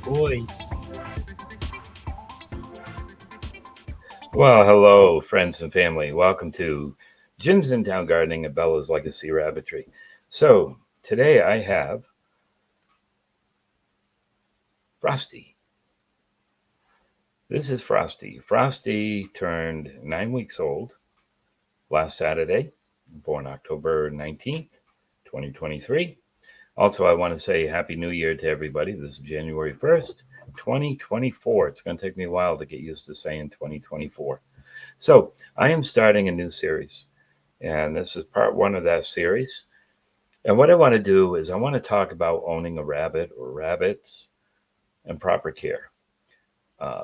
Boy, Well, hello, friends and family. Welcome to Jim's in Town Gardening and Bella's Legacy Rabbitry. So, today I have Frosty. This is Frosty. Frosty turned 9 weeks old last Saturday, born October 19th, 2023. Also, I want to say Happy New Year to everybody. This is January 1st, 2024. It's going to take me a while to get used to saying 2024. So, I am starting a new series, and this is part one of that series. And what I want to do is I want to talk about owning a rabbit or rabbits and proper care.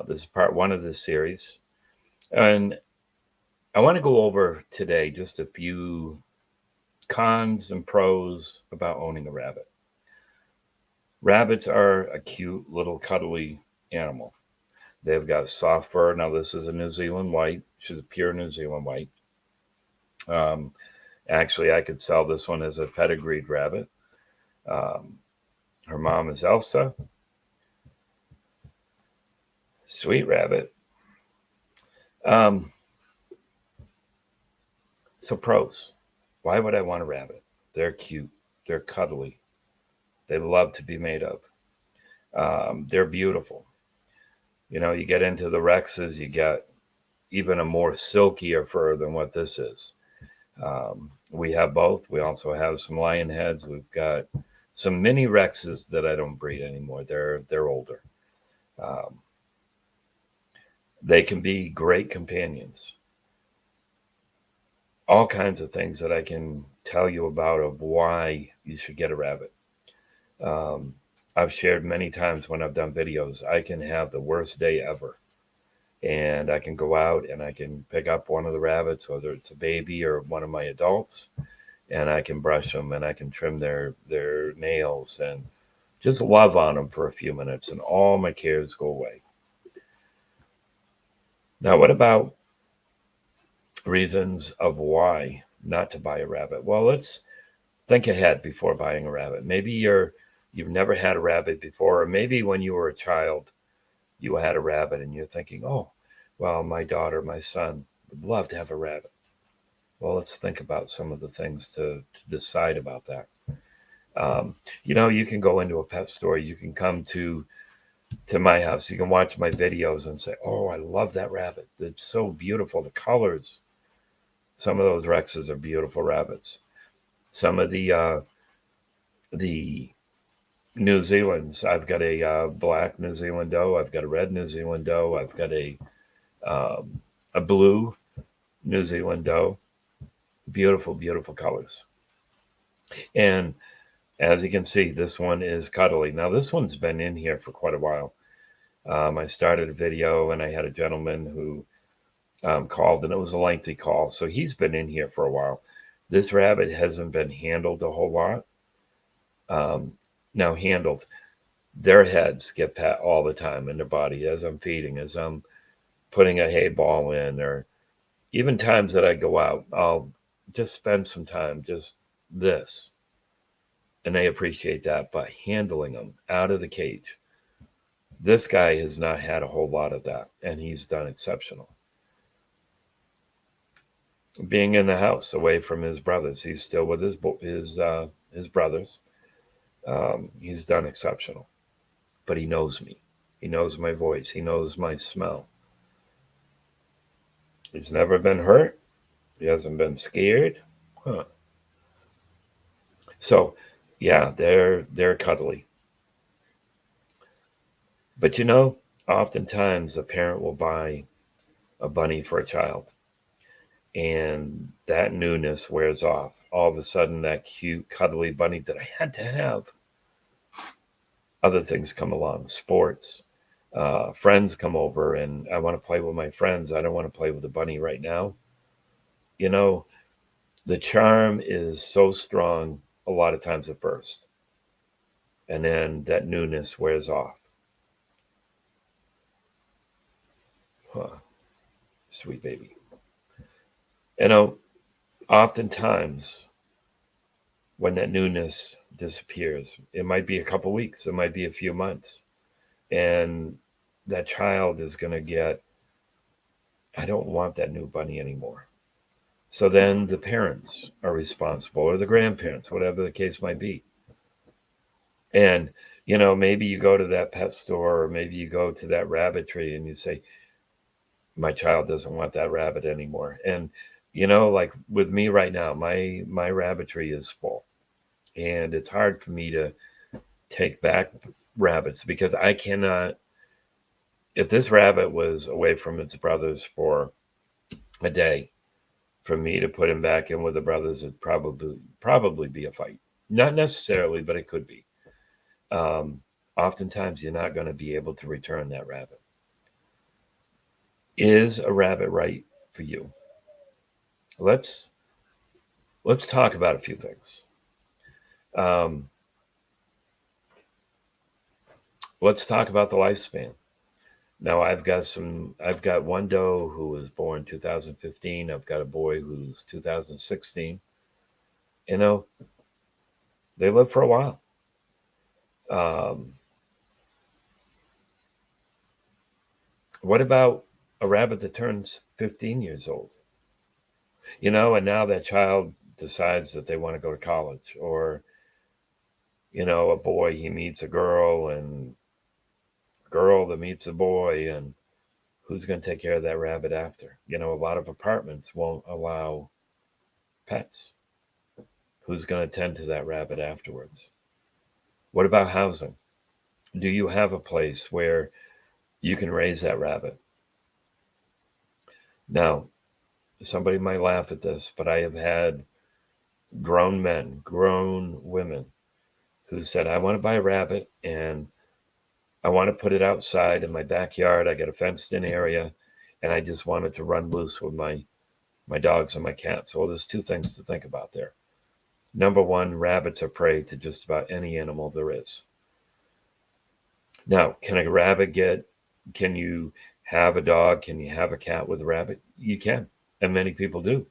This is part one of this series. And I want to go over today just a few cons and pros about owning a rabbit. Rabbits are a cute little cuddly animal. They've got soft fur. Now, this is a New Zealand white. She's a pure New Zealand white. Um, Actually, I could sell this one as a pedigreed rabbit. Um, Her mom is Elsa. Sweet rabbit. Um, so pros. Why would I want a rabbit? They're cute. They're cuddly. They love to be made of. They're beautiful. You know, you get into the Rexes, you get even a more silkier fur than what this is. We have both. We also have some lion heads. We've got some mini Rexes that I don't breed anymore. They're older. Um, they can be great companions. All kinds of things that I can tell you about of why you should get a rabbit. Um, I've shared many times when I've done videos, I can have the worst day ever. And I can go out and I can pick up one of the rabbits, whether it's a baby or one of my adults, and I can brush them and I can trim their nails and just love on them for a few minutes, and all my cares go away. Now, what about reasons of why not to buy a rabbit? Well, let's think ahead before buying a rabbit. Maybe you've never had a rabbit before, or maybe when you were a child, you had a rabbit and you're thinking, oh, well, my daughter, my son would love to have a rabbit. Well, let's think about some of the things to decide about that. You can go into a pet store. You can come to my house. You can watch my videos and say, oh, I love that rabbit. It's so beautiful. The colors. Some of those Rexes are beautiful rabbits. Some of the New Zealand's. I've got a black New Zealand doe. I've got a red New Zealand doe. I've got um, a blue New Zealand doe. Beautiful, beautiful colors. And as you can see, this one is cuddly. Now, this one's been in here for quite a while. I started a video and I had a gentleman who called, and it was a lengthy call. So he's been in here for a while. This rabbit hasn't been handled a whole lot. Um, Now, handled, their heads get pat all the time in their body as I'm feeding, as I'm putting a hay ball in, or even times that I go out, I'll just spend some time just this. And they appreciate that by handling them out of the cage. This guy has not had a whole lot of that, and he's done exceptional. Being in the house away from his brothers, he's still with his brothers. He's done exceptional, but he knows me. He knows my voice. He knows my smell. He's never been hurt. He hasn't been scared. Huh. So, yeah, they're cuddly. But oftentimes a parent will buy a bunny for a child, and that newness wears off. All of a sudden, that cute, cuddly bunny that I had to have, other things come along, sports, friends come over, and I want to play with my friends. I don't want to play with the bunny right now. You know, the charm is so strong a lot of times at first, and then that newness wears off. Huh, sweet baby. You know, oftentimes when that newness disappears, it might be a couple weeks, it might be a few months. And that child is going to get, I don't want that new bunny anymore. So then the parents are responsible, or the grandparents, whatever the case might be. And, maybe you go to that pet store, or maybe you go to that rabbitry and you say, my child doesn't want that rabbit anymore. And, like with me right now, my rabbitry is full. And it's hard for me to take back rabbits because I cannot. If this rabbit was away from its brothers for a day, for me to put him back in with the brothers, it'd probably be a fight. Not necessarily, but it could be. Um, Oftentimes, you're not going to be able to return that rabbit. Is a rabbit right for you? Let's talk about a few things. Um, let's talk about the lifespan. Now, I've got one doe who was born 2015. I've got a boy who's 2016. You know, they live for a while. Um, what about a rabbit that turns 15 years old? And now that child decides that they want to go to college, or, a boy, he meets a girl, and a girl that meets a boy, and who's going to take care of that rabbit after? A lot of apartments won't allow pets. Who's going to tend to that rabbit afterwards? What about housing? Do you have a place where you can raise that rabbit? Now, somebody might laugh at this, but I have had grown men, grown women who said, I want to buy a rabbit and I want to put it outside in my backyard. I got a fenced in area and I just wanted to run loose with my dogs and my cats. Well, there's two things to think about there. Number one, rabbits are prey to just about any animal there is. Now, can you have a dog? Can you have a cat with a rabbit? You can, and many people do.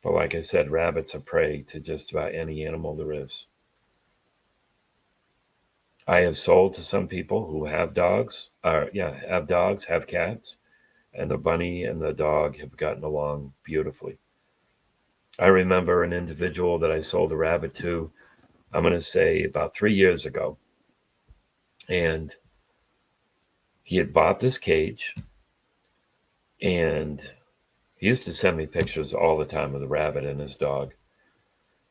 But like I said, rabbits are prey to just about any animal there is. I have sold to some people who have dogs, have cats, and the bunny and the dog have gotten along beautifully. I remember an individual that I sold a rabbit to, I'm going to say about 3 years ago. And he had bought this cage, and he used to send me pictures all the time of the rabbit and his dog.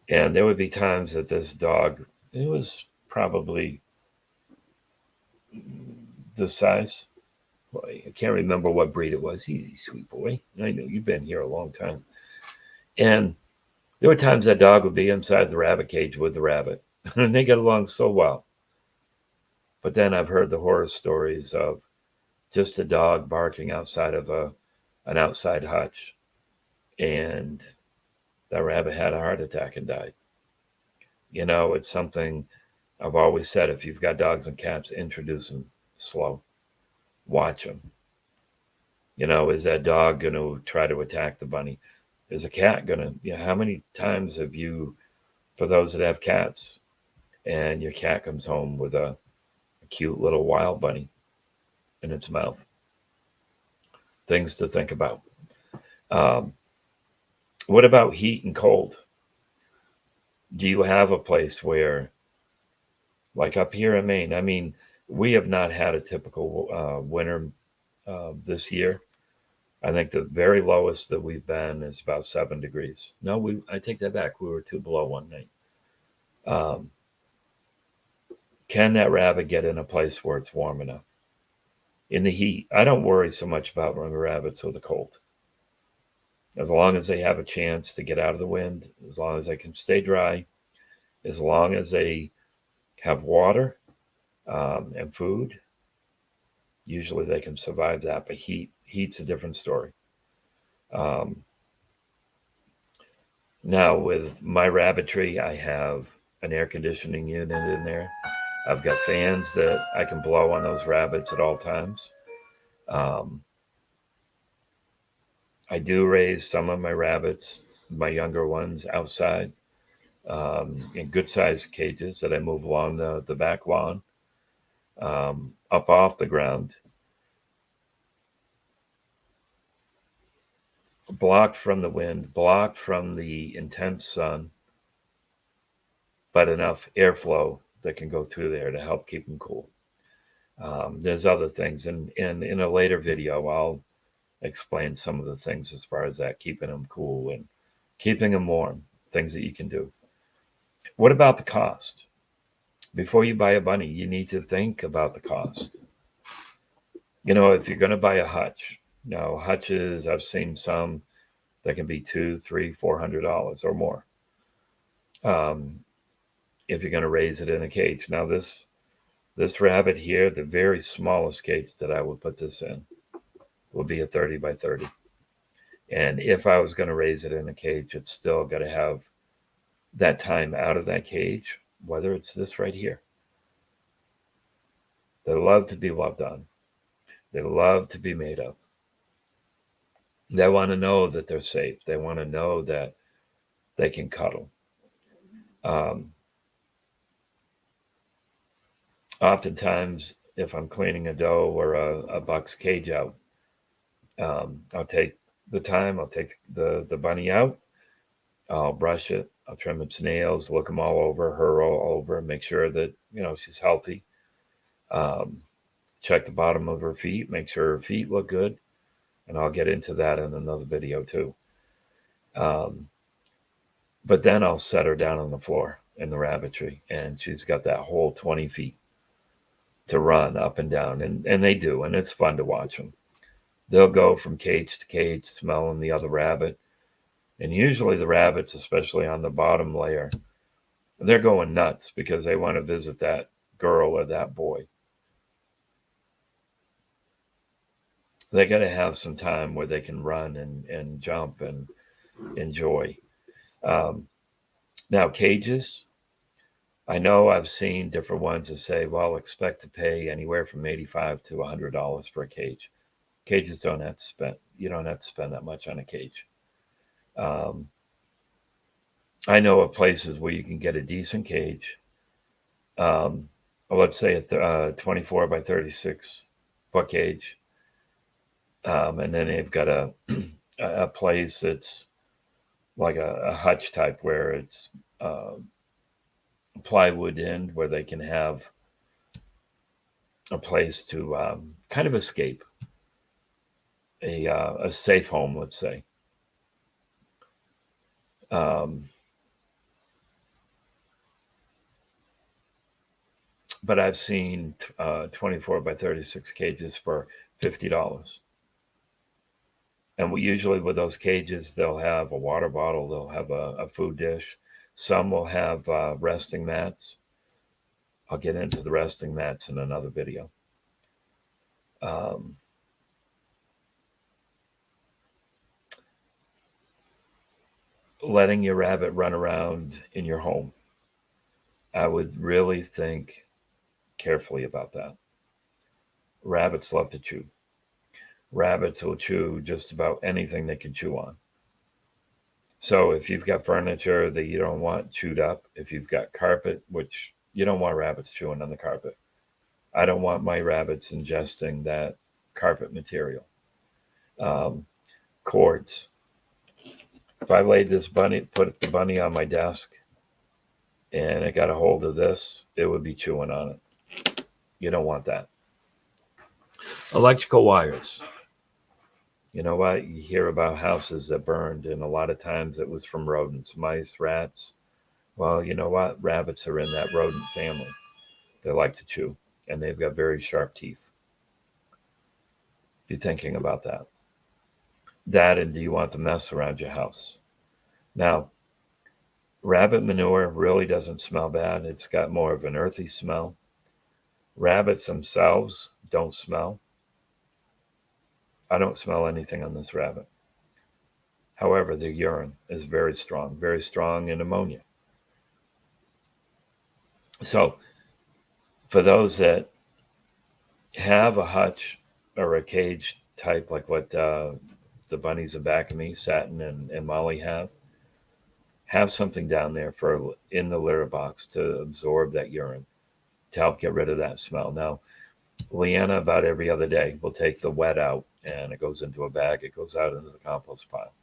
And there would be times that this dog, it was probably this size. I can't remember what breed it was. Easy, sweet boy. I know you've been here a long time. And there were times that dog would be inside the rabbit cage with the rabbit, and they get along so well. But then I've heard the horror stories of just a dog barking outside of an outside hutch, and that rabbit had a heart attack and died. It's something I've always said. If you've got dogs and cats, introduce them slow. Watch them. Is that dog going to try to attack the bunny? Is a cat going to, how many times have you, for those that have cats, and your cat comes home with a cute little wild bunny in its mouth? Things to think about. What about heat and cold? Do you have a place where, like up here in Maine, I mean, we have not had a typical winter this year. I think the very lowest that we've been is about 7 degrees. No, I take that back. We were 2 below one night. Can that rabbit get in a place where it's warm enough? In the heat, I don't worry so much about running rabbits with the cold. As long as they have a chance to get out of the wind, as long as they can stay dry, as long as they have water and food, usually they can survive that. But heat's a different story. Now with my rabbitry, I have an air conditioning unit in there. I've got fans that I can blow on those rabbits at all times. I do raise some of my rabbits, my younger ones, outside in good sized cages that I move along the back lawn. up off the ground, blocked from the wind, blocked from the intense sun, but enough airflow that can go through there to help keep them cool. There's other things, and in a later video, I'll explain some of the things as far as that, keeping them cool and keeping them warm, things that you can do. What about the cost? Before you buy a bunny, you need to think about the cost. You know, if you're going to buy a hutch, now hutches, I've seen some that can be $200, $300, $400 or more. If you're going to raise it in a cage. Now this rabbit here, the very smallest cage that I would put this in will be a 30 by 30. And if I was going to raise it in a cage, it's still got to have that time out of that cage, whether it's this right here. They love to be loved on. They love to be made up. They want to know that they're safe. They want to know that they can cuddle. Oftentimes, if I'm cleaning a doe or a buck's cage out, I'll take the time, I'll take the bunny out, I'll brush it, I'll trim its nails, look them all over, her all over, make sure that, you know, she's healthy. Check the bottom of her feet, make sure her feet look good. And I'll get into that in another video too. But then I'll set her down on the floor in the Rabbitry, and she's got that whole 20 feet to run up and down. And they do, and it's fun to watch them. They'll go from cage to cage, smelling the other rabbit. And usually the rabbits, especially on the bottom layer, they're going nuts because they want to visit that girl or that boy. They got to have some time where they can run and jump and enjoy. Now, cages, I know I've seen different ones that say, well, expect to pay anywhere from $85 to $100 for a cage. Cages don't have to spend, you don't have to spend that much on a cage. I know of places where you can get a decent cage. Let's say a 24 by 36 foot cage. And then they've got a place that's like a hutch type where it's plywood end where they can have a place to kind of escape, a safe home, let's say. But I've seen 24 by 36 cages for $50. And usually with those cages, they'll have a water bottle, they'll have a food dish. Some will have resting mats. I'll get into the resting mats in another video. Letting your rabbit run around in your home, I would really think carefully about that. Rabbits love to chew. Rabbits will chew just about anything they can chew on. So if you've got furniture that you don't want chewed up, if you've got carpet, which you don't want rabbits chewing on the carpet. I don't want my rabbits ingesting that carpet material. Cords. If I laid this bunny, put the bunny on my desk and it got a hold of this, it would be chewing on it. You don't want that. Electrical wires. You know what? You hear about houses that burned, and a lot of times it was from rodents, mice, rats. Well, you know what? Rabbits are in that rodent family. They like to chew, and they've got very sharp teeth. Be thinking about that. That, and do you want the mess around your house? Now, rabbit manure really doesn't smell bad. It's got more of an earthy smell. Rabbits themselves don't smell. I don't smell anything on this rabbit. However, the urine is very strong in ammonia. So for those that have a hutch or a cage type like what the bunnies in back of me, Satin and Molly have something down there for in the litter box to absorb that urine, to help get rid of that smell. Now, Leanna, about every other day, will take the wet out and it goes into a bag. It goes out into the compost pile.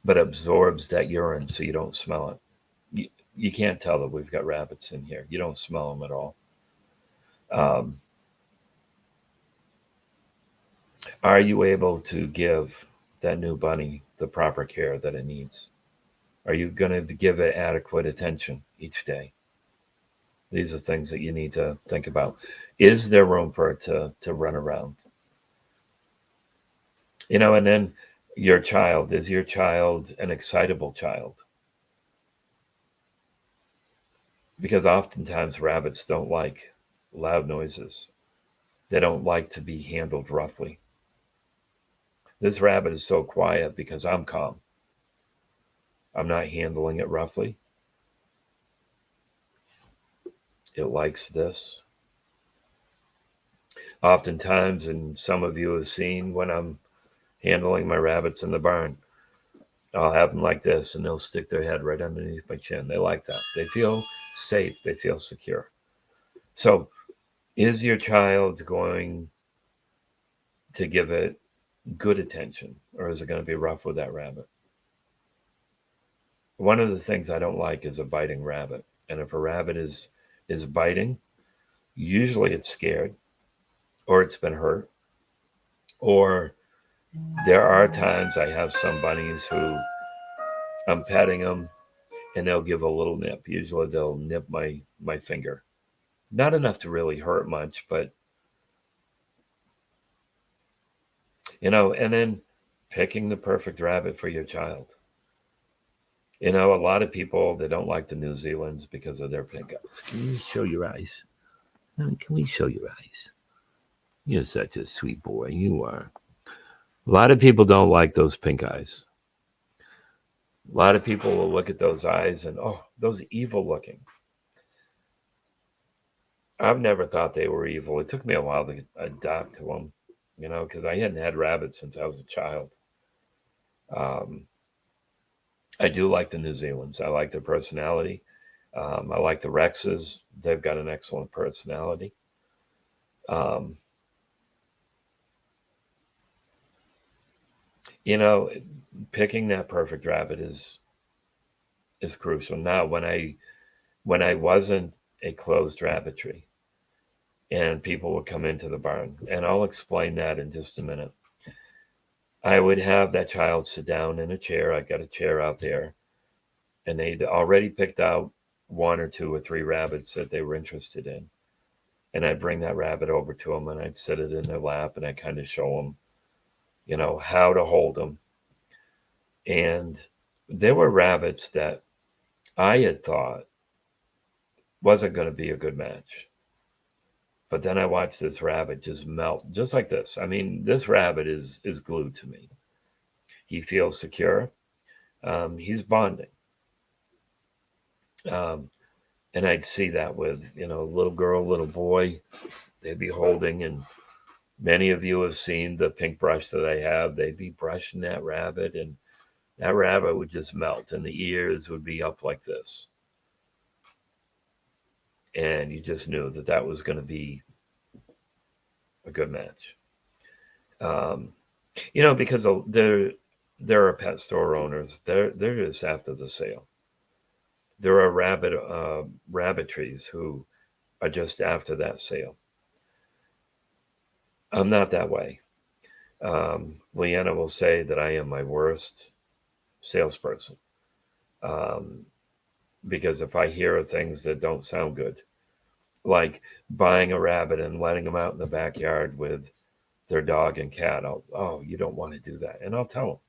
But absorbs that urine so you don't smell it. You can't tell that we've got rabbits in here. You don't smell them at all. Um, are you able to give that new bunny the proper care that it needs? Are you going to give it adequate attention each day? These are things that you need to think about. Is there room for it to run around? And then your child, is your child an excitable child? Because oftentimes rabbits don't like loud noises. They don't like to be handled roughly. This rabbit is so quiet because I'm calm. I'm not handling it roughly. It likes this. Oftentimes, and some of you have seen when I'm handling my rabbits in the barn, I'll have them like this and they'll stick their head right underneath my chin. They like that. They feel safe. They feel secure. So, is your child going to give it good attention or is it going to be rough with that rabbit? One of the things I don't like is a biting rabbit. And if a rabbit is biting, usually it's scared or it's been hurt. Or there are times I have some bunnies who I'm petting them and they'll give a little nip. Usually they'll nip my finger. Not enough to really hurt much, but and then picking the perfect rabbit for your child. A lot of people, they don't like the New Zealands because of their pink eyes. Can you show your eyes? Can we show your eyes? You're such a sweet boy. You are. A lot of people don't like those pink eyes. A lot of people will look at those eyes and, oh, those evil looking. I've never thought they were evil. It took me a while to adapt to them, because I hadn't had rabbits since I was a child. I do like the New Zealands. I like their personality. I like the Rexes. They've got an excellent personality. Um, picking that perfect rabbit is crucial. Now, when I wasn't a closed rabbitry, and people would come into the barn, and I'll explain that in just a minute. I would have that child sit down in a chair. I got a chair out there, and they'd already picked out one or two or three rabbits that they were interested in. And I'd bring that rabbit over to them and I'd set it in their lap and I'd kind of show them, how to hold them. And there were rabbits that I had thought wasn't going to be a good match. But then I watched this rabbit just melt, just like this. I mean, this rabbit is glued to me. He feels secure. He's bonding. And I'd see that with, little girl, little boy, they'd be holding. And many of you have seen the pink brush that I have. They'd be brushing that rabbit, and that rabbit would just melt, and the ears would be up like this. And you just knew that was going to be a good match. Because there are pet store owners. They're just after the sale. There are rabbitries who are just after that sale. I'm not that way. Leanna will say that I am my worst salesperson. Because if I hear of things that don't sound good, like buying a rabbit and letting them out in the backyard with their dog and cat, you don't want to do that. And I'll tell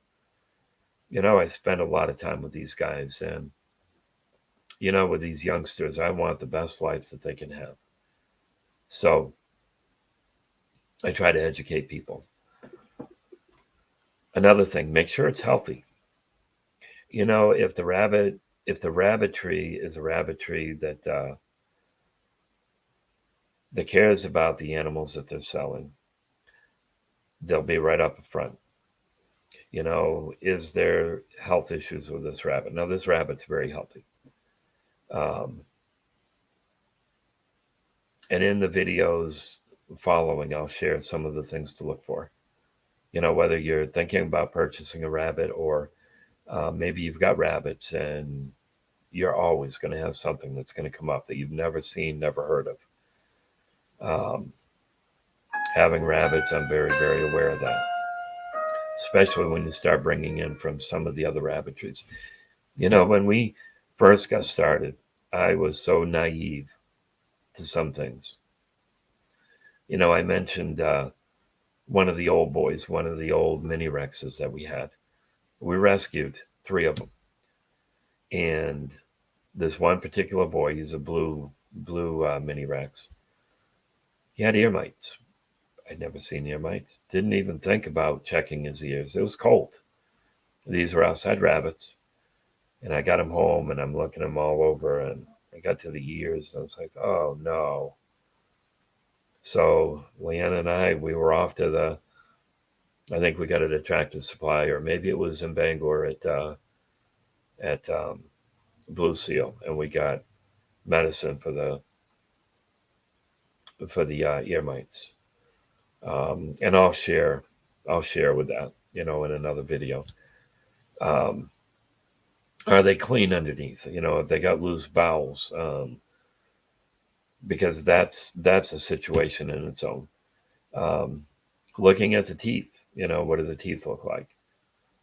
them, I spend a lot of time with these guys and, with these youngsters, I want the best life that they can have. So I try to educate people. Another thing, make sure it's healthy. If the rabbitry is a rabbitry that cares about the animals that they're selling, they'll be right up front. Is there health issues with this rabbit? No, this rabbit's very healthy. And in the videos following, I'll share some of the things to look for. Whether you're thinking about purchasing a rabbit or maybe you've got rabbits and you're always going to have something that's going to come up that you've never seen, never heard of. Having rabbits, I'm very, very aware of that, especially when you start bringing in from some of the other rabbitries. When we first got started, I was so naive to some things. I mentioned one of the old boys, one of the old mini Rexes that we had. We rescued 3 of them. And this one particular boy, he's a blue mini Rex. He had ear mites. I'd never seen ear mites. Didn't even think about checking his ears. It was cold. These were outside rabbits. And I got him home and I'm looking him all over and I got to the ears. And I was like, oh no. So Leanna and I, we were off to I think we got it at Tractor Supply, or maybe it was in Bangor at Blue Seal, and we got medicine for the ear mites. And I'll share with that, in another video. Are they clean underneath? If they got loose bowels, because that's a situation in its own. Looking at the teeth, what do the teeth look like?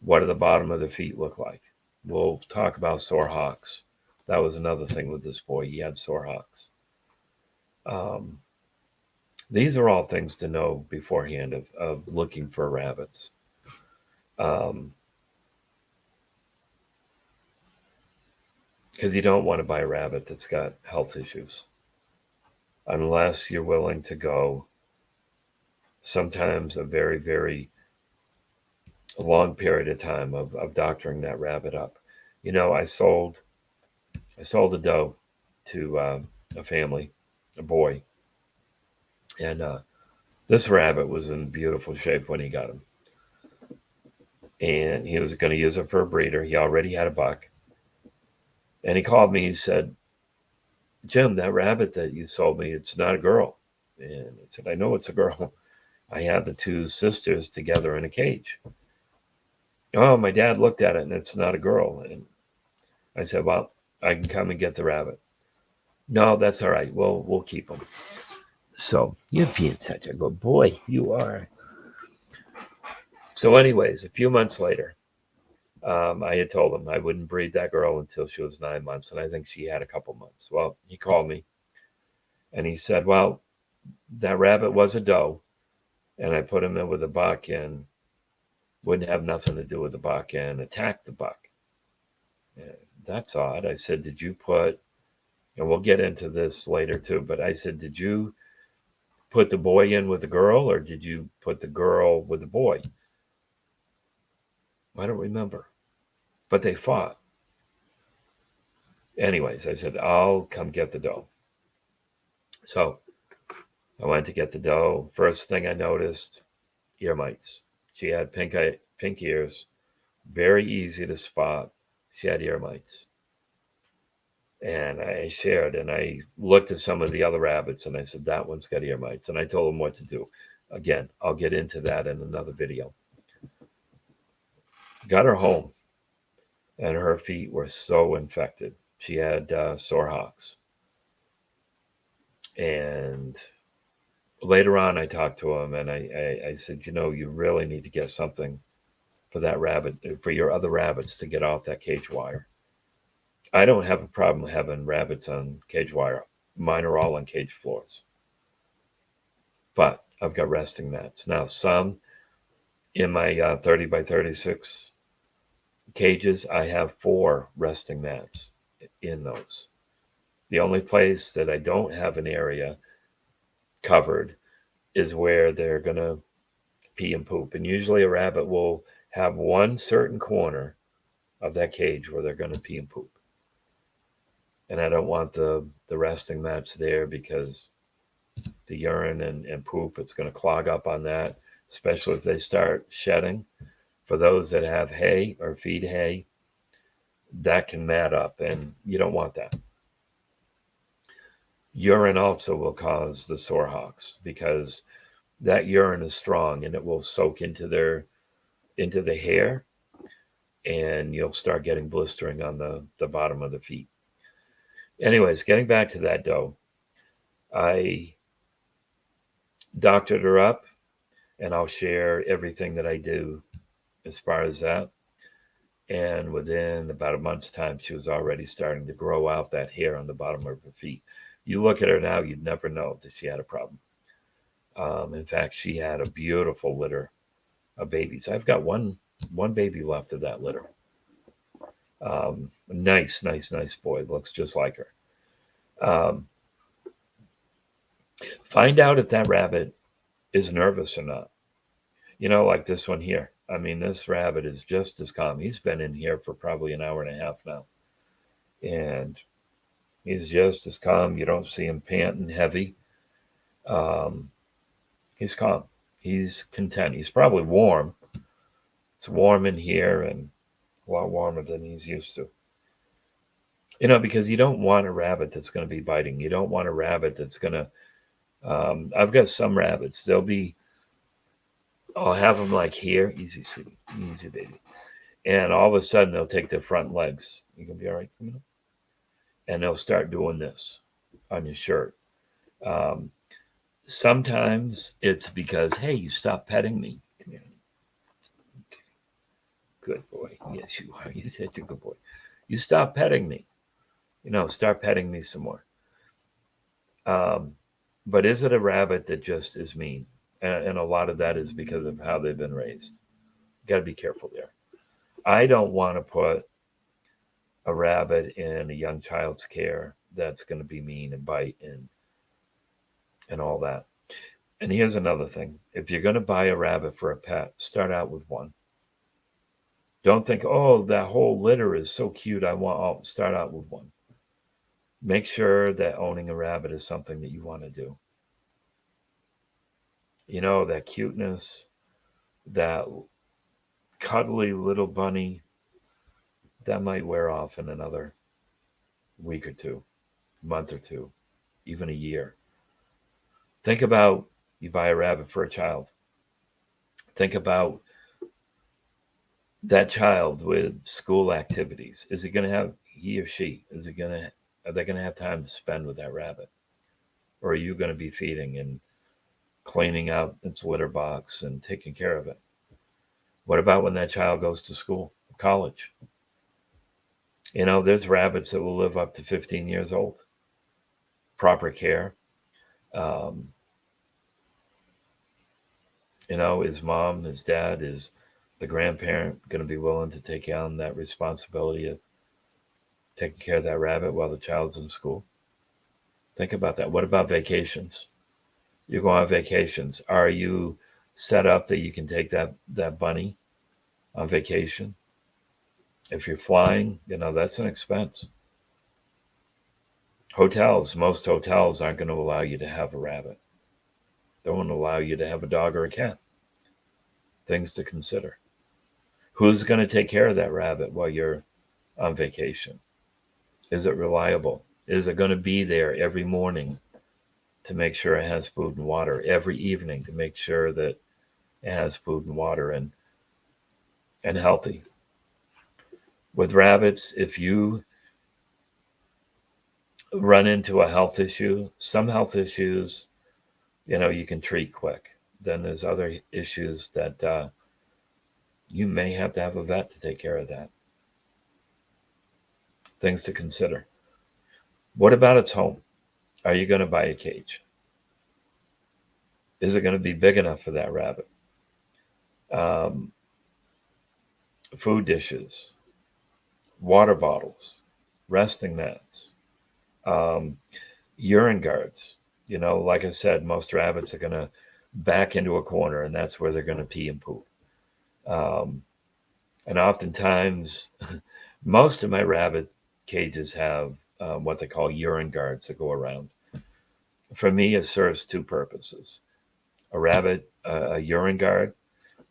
What do the bottom of the feet look like? We'll talk about sore hocks. That was another thing with this boy. He had sore hocks. These are all things to know beforehand of looking for rabbits. Because you don't want to buy a rabbit that's got health issues unless you're willing to go sometimes a very, very long period of time of doctoring that rabbit up. I sold a doe to a family, a boy, and this rabbit was in beautiful shape when he got him. And he was going to use it for a breeder. He already had a buck. And he called me. He said, Jim, that rabbit that you sold me, it's not a girl. And I said, I know it's a girl. I had the 2 sisters together in a cage. Oh, my dad looked at it and it's not a girl. And I said, well, I can come and get the rabbit. No, that's all right. We'll keep him. So you're being such a good boy. You are. So anyways, a few months later, I had told him I wouldn't breed that girl until she was 9 months. And I think she had a couple months. Well, he called me and he said, well, that rabbit was a doe. And I put him in with a buck and wouldn't have nothing to do with the buck and attacked the buck. And that's odd. I said, did you put, and we'll get into this later too, but I said, did you put the boy in with the girl or did you put the girl with the boy? I don't remember. But they fought. Anyways, I said, I'll come get the doe. So I went to get the doe. First thing I noticed, ear mites. She had pink ears, very easy to spot. She had ear mites. And I shared, and I looked at some of the other rabbits, and I said, that one's got ear mites. And I told them what to do. Again, I'll get into that in another video. Got her home, and her feet were so infected. She had sore hocks. And later on, I talked to him, and I said, you really need to get something for that rabbit, for your other rabbits to get off that cage wire. I don't have a problem having rabbits on cage wire. Mine are all on cage floors. But I've got resting mats. Now, some in my 30 by 36 cages, I have 4 resting mats in those. The only place that I don't have an area covered is where they're going to pee and poop. And usually a rabbit will have one certain corner of that cage where they're going to pee and poop. And I don't want the resting mats there because the urine and poop, it's going to clog up on that, especially if they start shedding. For those that have hay or feed hay, that can mat up, and you don't want that. Urine also will cause the sore hocks because that urine is strong and it will soak into the hair, and you'll start getting blistering on the bottom of the feet. Anyways, getting back to that doe, I doctored her up, and I'll share everything that I do as far as that. And within about a month's time, she was already starting to grow out that hair on the bottom of her feet. You look at her now, you'd never know that she had a problem. In fact, she had a beautiful litter of babies. I've got one baby left of that litter. Nice, nice, nice boy. Looks just like her. Find out if that rabbit is nervous or not. Like this one here. I mean, this rabbit is just as calm. He's been in here for probably an hour and a half now. And he's just as calm. You don't see him panting heavy. He's calm. He's content. He's probably warm. It's warm in here and a lot warmer than he's used to. Because you don't want a rabbit that's going to be biting. You don't want a rabbit that's going to. I've got some rabbits. I'll have them like here. Easy, sweetie. Easy, baby. And all of a sudden, they'll take their front legs. You going to be all right? And they'll start doing this on your shirt. Sometimes it's because, hey, you stopped petting me. Come here. Okay. Good boy. Yes, you are. You're such a good boy. You stop petting me. Start petting me some more. But is it a rabbit that just is mean? And a lot of that is because of how they've been raised. Got to be careful there. I don't want to put a rabbit in a young child's care that's going to be mean and bite and all that. And here's another thing. If you're going to buy a rabbit for a pet, start out with one. Don't think, oh, that whole litter is so cute. Start out with one. Make sure that owning a rabbit is something that you want to do. That cuteness, that cuddly little bunny, that might wear off in another week or two, month or two, even a year. Think about you buy a rabbit for a child. Think about that child with school activities. Is he going to have, he or she, are they going to have time to spend with that rabbit? Or are you going to be feeding and cleaning out its litter box and taking care of it? What about when that child goes to school, college? There's rabbits that will live up to 15 years old. Proper care. Is mom, is dad, is the grandparent going to be willing to take on that responsibility of taking care of that rabbit while the child's in school? Think about that. What about vacations? You go on vacations. Are you set up that you can take that bunny on vacation? If you're flying, that's an expense. Most hotels aren't going to allow you to have a rabbit. They won't allow you to have a dog or a cat. Things to consider. Who's going to take care of that rabbit while you're on vacation? Is it reliable? Is it going to be there every morning to make sure it has food and water, every evening to make sure that it has food and water and healthy? With rabbits, if you run into a health issue, some health issues, you can treat quick. Then there's other issues that you may have to have a vet to take care of that. Things to consider. What about its home? Are you going to buy a cage? Is it going to be big enough for that rabbit? Food dishes, water bottles, resting mats, urine guards. Like I said, most rabbits are going to back into a corner, and that's where they're going to pee and poop. And oftentimes, most of my rabbit cages have what they call urine guards that go around. For me, it serves two purposes. A urine guard,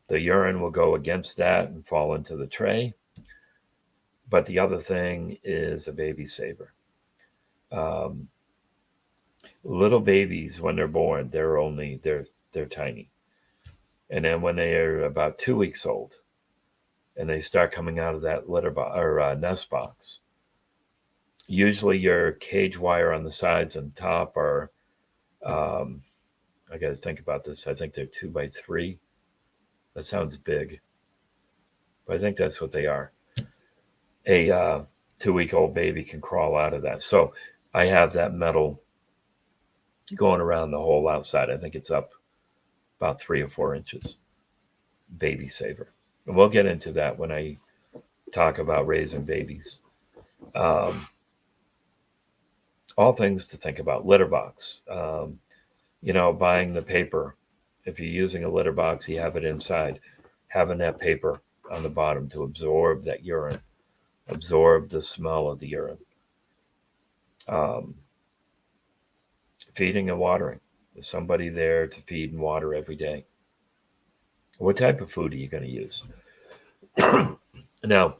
the urine will go against that and fall into the tray. But the other thing is a baby saver. Little babies, when they're born, they're tiny. And then when they are about 2 weeks old and they start coming out of that litter box or nest box, usually your cage wire on the sides and top are, um, I got to think about this. I think they're 2 by 3. That sounds big, but I think that's what they are. A 2 week old baby can crawl out of that. So I have that metal going around the whole outside. I think it's up about 3 or 4 inches. Baby saver. And we'll get into that when I talk about raising babies. Um, all things to think about. Litter box. Buying the paper. If you're using a litter box, you have it inside. Having that paper on the bottom to absorb that urine, absorb the smell of the urine. Um, Feeding and watering. There's somebody there to feed and water every day. What type of food are you going to use? Now,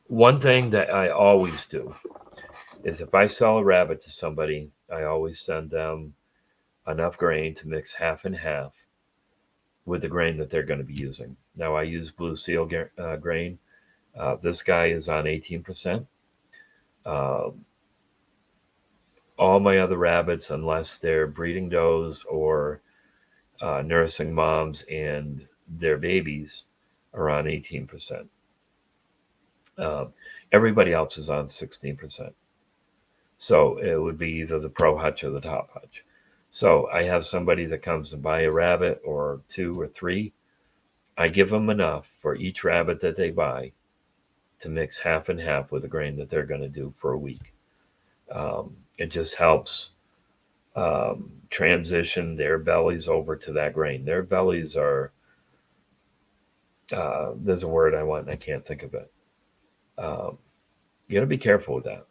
one thing that I always do is if I sell a rabbit to somebody, I always send them enough grain to mix half and half with the grain that they're going to be using. Now, I use Blue Seal grain. This guy is on 18%. All my other rabbits, unless they're breeding does or nursing moms and their babies, are on 18%. Everybody else is on 16%. So it would be either the Pro Hutch or the Top Hutch. So I have somebody that comes to buy a rabbit or 2 or 3. I give them enough for each rabbit that they buy to mix half and half with the grain that they're going to do for a week. It just helps transition their bellies over to that grain. Their bellies are, there's a word I want and I can't think of it. You got to be careful with that.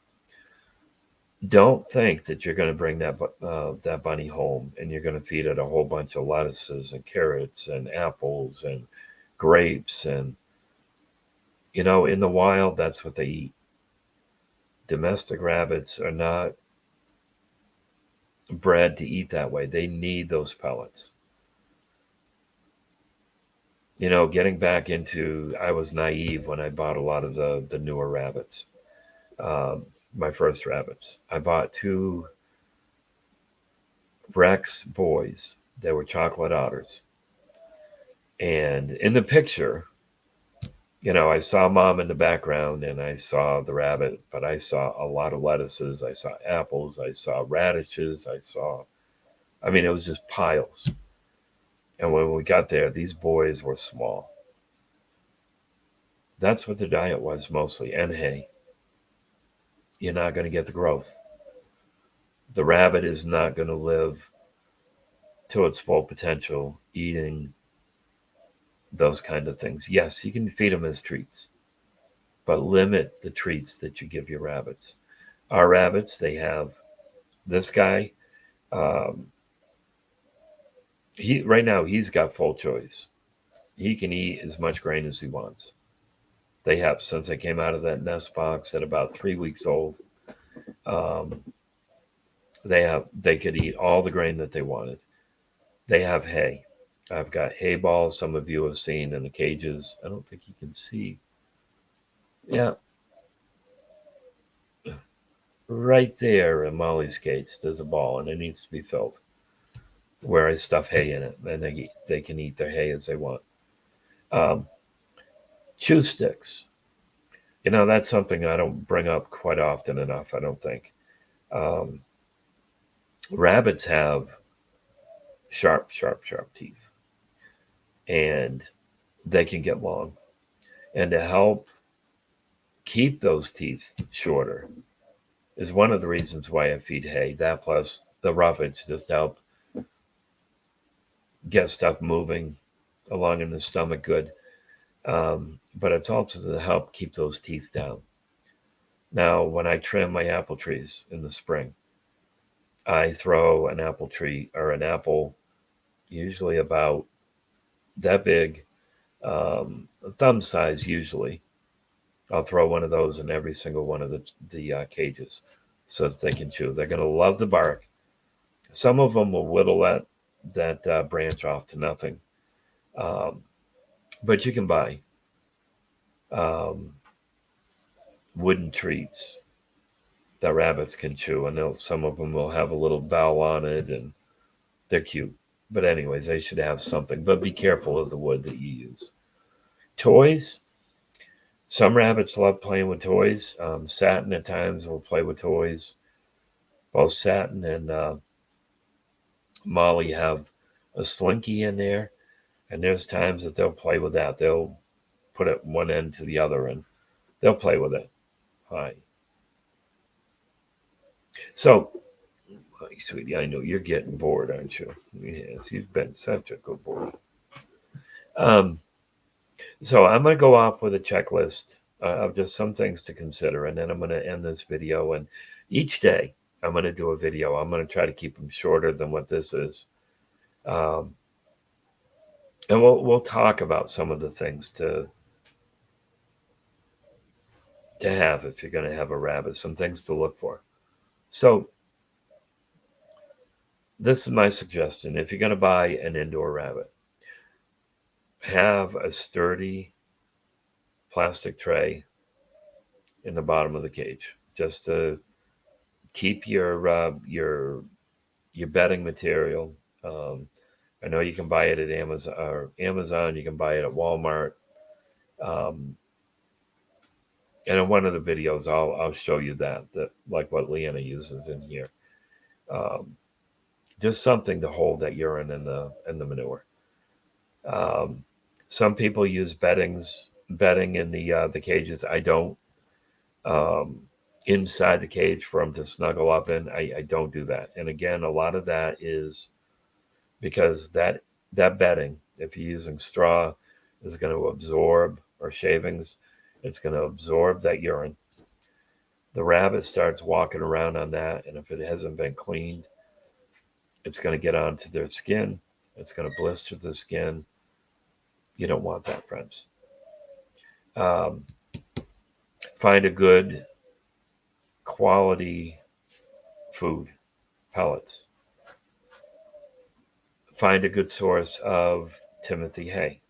Don't think that you're going to bring that bunny home and you're going to feed it a whole bunch of lettuces and carrots and apples and grapes. And, in the wild, that's what they eat. Domestic rabbits are not bred to eat that way. They need those pellets. Getting back into, I was naive when I bought a lot of the newer rabbits. My first rabbits. I bought 2 Rex boys. They were chocolate otters. And in the picture, I saw mom in the background and I saw the rabbit, but I saw a lot of lettuces. I saw apples. I saw radishes. It was just piles. And when we got there, these boys were small. That's what the diet was mostly, and hay. You're not going to get the growth. The rabbit is not going to live to its full potential eating those kind of things. Yes, you can feed them as treats, but limit the treats that you give your rabbits. Our rabbits, they have this guy. Right now he's got full choice. He can eat as much grain as he wants. They have, since they came out of that nest box at about 3 weeks old, they could eat all the grain that they wanted. They have hay. I've got hay balls. Some of you have seen in the cages. I don't think you can see. Yeah. Right there in Molly's cage, there's a ball, and it needs to be filled. Where I stuff hay in it, and they can eat their hay as they want. Chew sticks. That's something I don't bring up quite often enough, I don't think. Rabbits have sharp teeth, and they can get long. And to help keep those teeth shorter is one of the reasons why I feed hay. That plus the roughage just help get stuff moving along in the stomach good. But it's also to help keep those teeth down. Now, when I trim my apple trees in the spring, I throw an apple tree or an apple, usually about that big, thumb size usually. I'll throw one of those in every single one of the cages so that they can chew. They're going to love the bark. Some of them will whittle that branch off to nothing. But you can buy um, wooden treats that rabbits can chew, and some of them will have a little bell on it, and they're cute. But anyways, they should have something. But be careful of the wood that you use. Toys. Some rabbits love playing with toys. Satin at times will play with toys. Both Satin and Molly have a slinky in there, and there's times that they'll play with that. They'll put it one end to the other, and they'll play with it. Hi. So, sweetie, I know you're getting bored, aren't you? Yes, you've been such a good boy. So I'm going to go off with a checklist of just some things to consider, and then I'm going to end this video. And each day I'm going to do a video. I'm going to try to keep them shorter than what this is. And we'll talk about some of the things to have if you're going to have a rabbit, some things to look for. So this is my suggestion. If you're going to buy an indoor rabbit, have a sturdy plastic tray in the bottom of the cage, just to keep your bedding material. I know you can buy it at Amazon. You can buy it at Walmart. And in one of the videos, I'll show you that like what Leanna uses in here. Just something to hold that urine and the manure. Some people use bedding in the cages. I don't. Inside the cage for them to snuggle up in. I don't do that. And again, a lot of that is because that bedding, if you're using straw, is going to absorb, or shavings, it's going to absorb that urine. The rabbit starts walking around on that, and if it hasn't been cleaned, it's going to get onto their skin. It's going to blister the skin. You don't want that, friends. Find a good quality food, pellets. Find a good source of Timothy hay.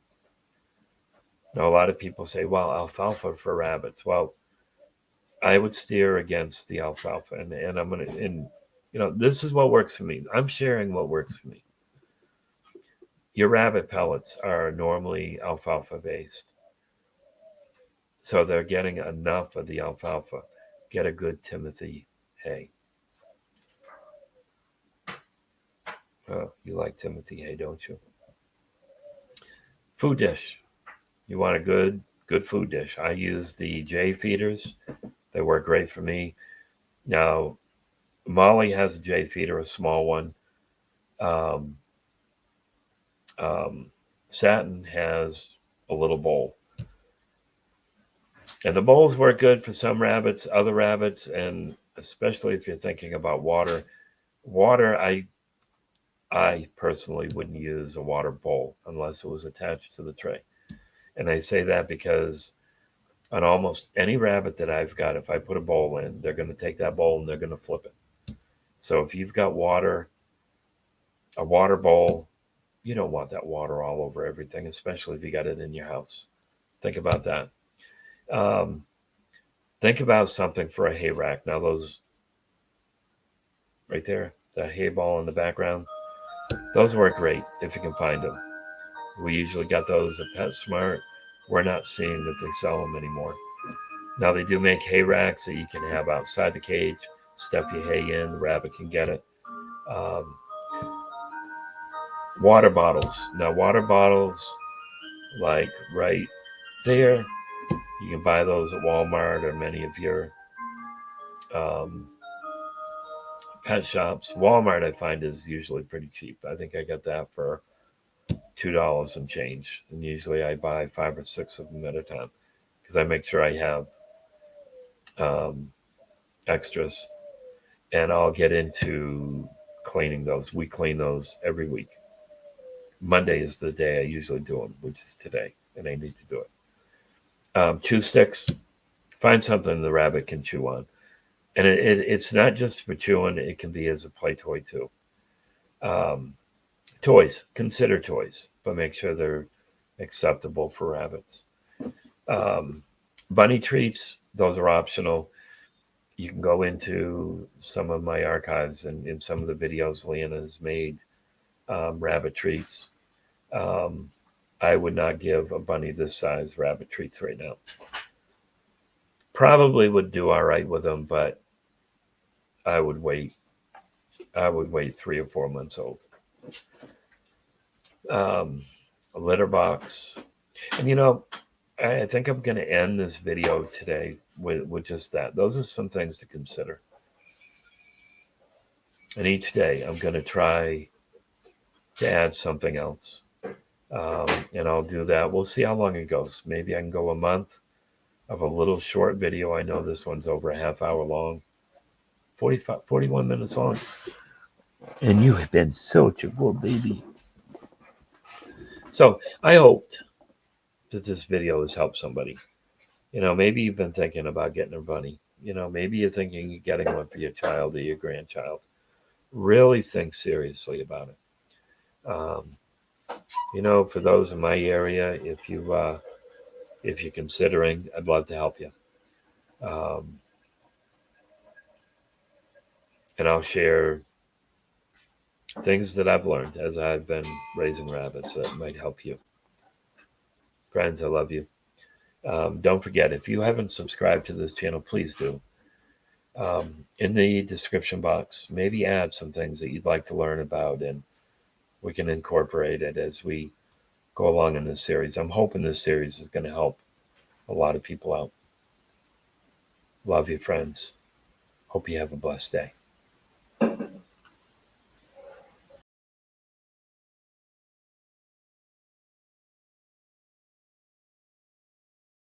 Now, a lot of people say, well, alfalfa for rabbits. Well, I would steer against the alfalfa, and I'm going to, this is what works for me. I'm sharing what works for me. Your rabbit pellets are normally alfalfa based. So they're getting enough of the alfalfa. Get a good Timothy hay. Oh, you like Timothy hay, don't you? Food dish. You want a good food dish. I use the J feeders. They work great for me. Now, Molly has a J feeder, a small one. Satin has a little bowl. And the bowls work good for some rabbits, other rabbits, and especially if you're thinking about water. Water, I personally wouldn't use a water bowl unless it was attached to the tray. And I say that because on almost any rabbit that I've got, if I put a bowl in, they're going to take that bowl and they're going to flip it. So if you've got a water bowl, you don't want that water all over everything, especially if you got it in your house. Think about that. Think about something for a hay rack. Now those right there, that hay ball in the background, those work great if you can find them. We usually got those at PetSmart. We're not seeing that they sell them anymore. Now they do make hay racks that you can have outside the cage. Stuff your hay in, the rabbit can get it. Water bottles. Now water bottles, like right there, you can buy those at Walmart or many of your pet shops. Walmart, I find, is usually pretty cheap. I think I got that for $2 and change. And usually I buy 5 or 6 of them at a time because I make sure I have extras. And I'll get into cleaning those. We clean those every week. Monday is the day I usually do them, which is today, and I need to do it. Chew sticks. Find something the rabbit can chew on. And it's not just for chewing, it can be as a play toy too. Toys, consider toys, but make sure they're acceptable for rabbits. Bunny treats, those are optional. You can go into some of my archives and in some of the videos Leanna has made, rabbit treats. I would not give a bunny this size rabbit treats right now. Probably would do all right with them, but I would wait. I would wait 3 or 4 months old. A litter box. And I think I'm going to end this video today with just that. Those are some things to consider. And each day I'm going to try to add something else. And I'll do that. We'll see how long it goes. Maybe I can go a month of a little short video. I know this one's over a half hour long, 41 minutes long. And you have been such a good baby. So I hoped that this video has helped somebody. Maybe you've been thinking about getting a bunny. Maybe you're thinking of getting one for your child or your grandchild. Really think seriously about it. For those in my area, if you're considering, I'd love to help you. And I'll share things that I've learned as I've been raising rabbits that might help you. Friends, I love you. Don't forget, if you haven't subscribed to this channel, please do. In the description box, maybe add some things that you'd like to learn about, and we can incorporate it as we go along in this series. I'm hoping this series is going to help a lot of people out. Love you, friends. Hope you have a blessed day.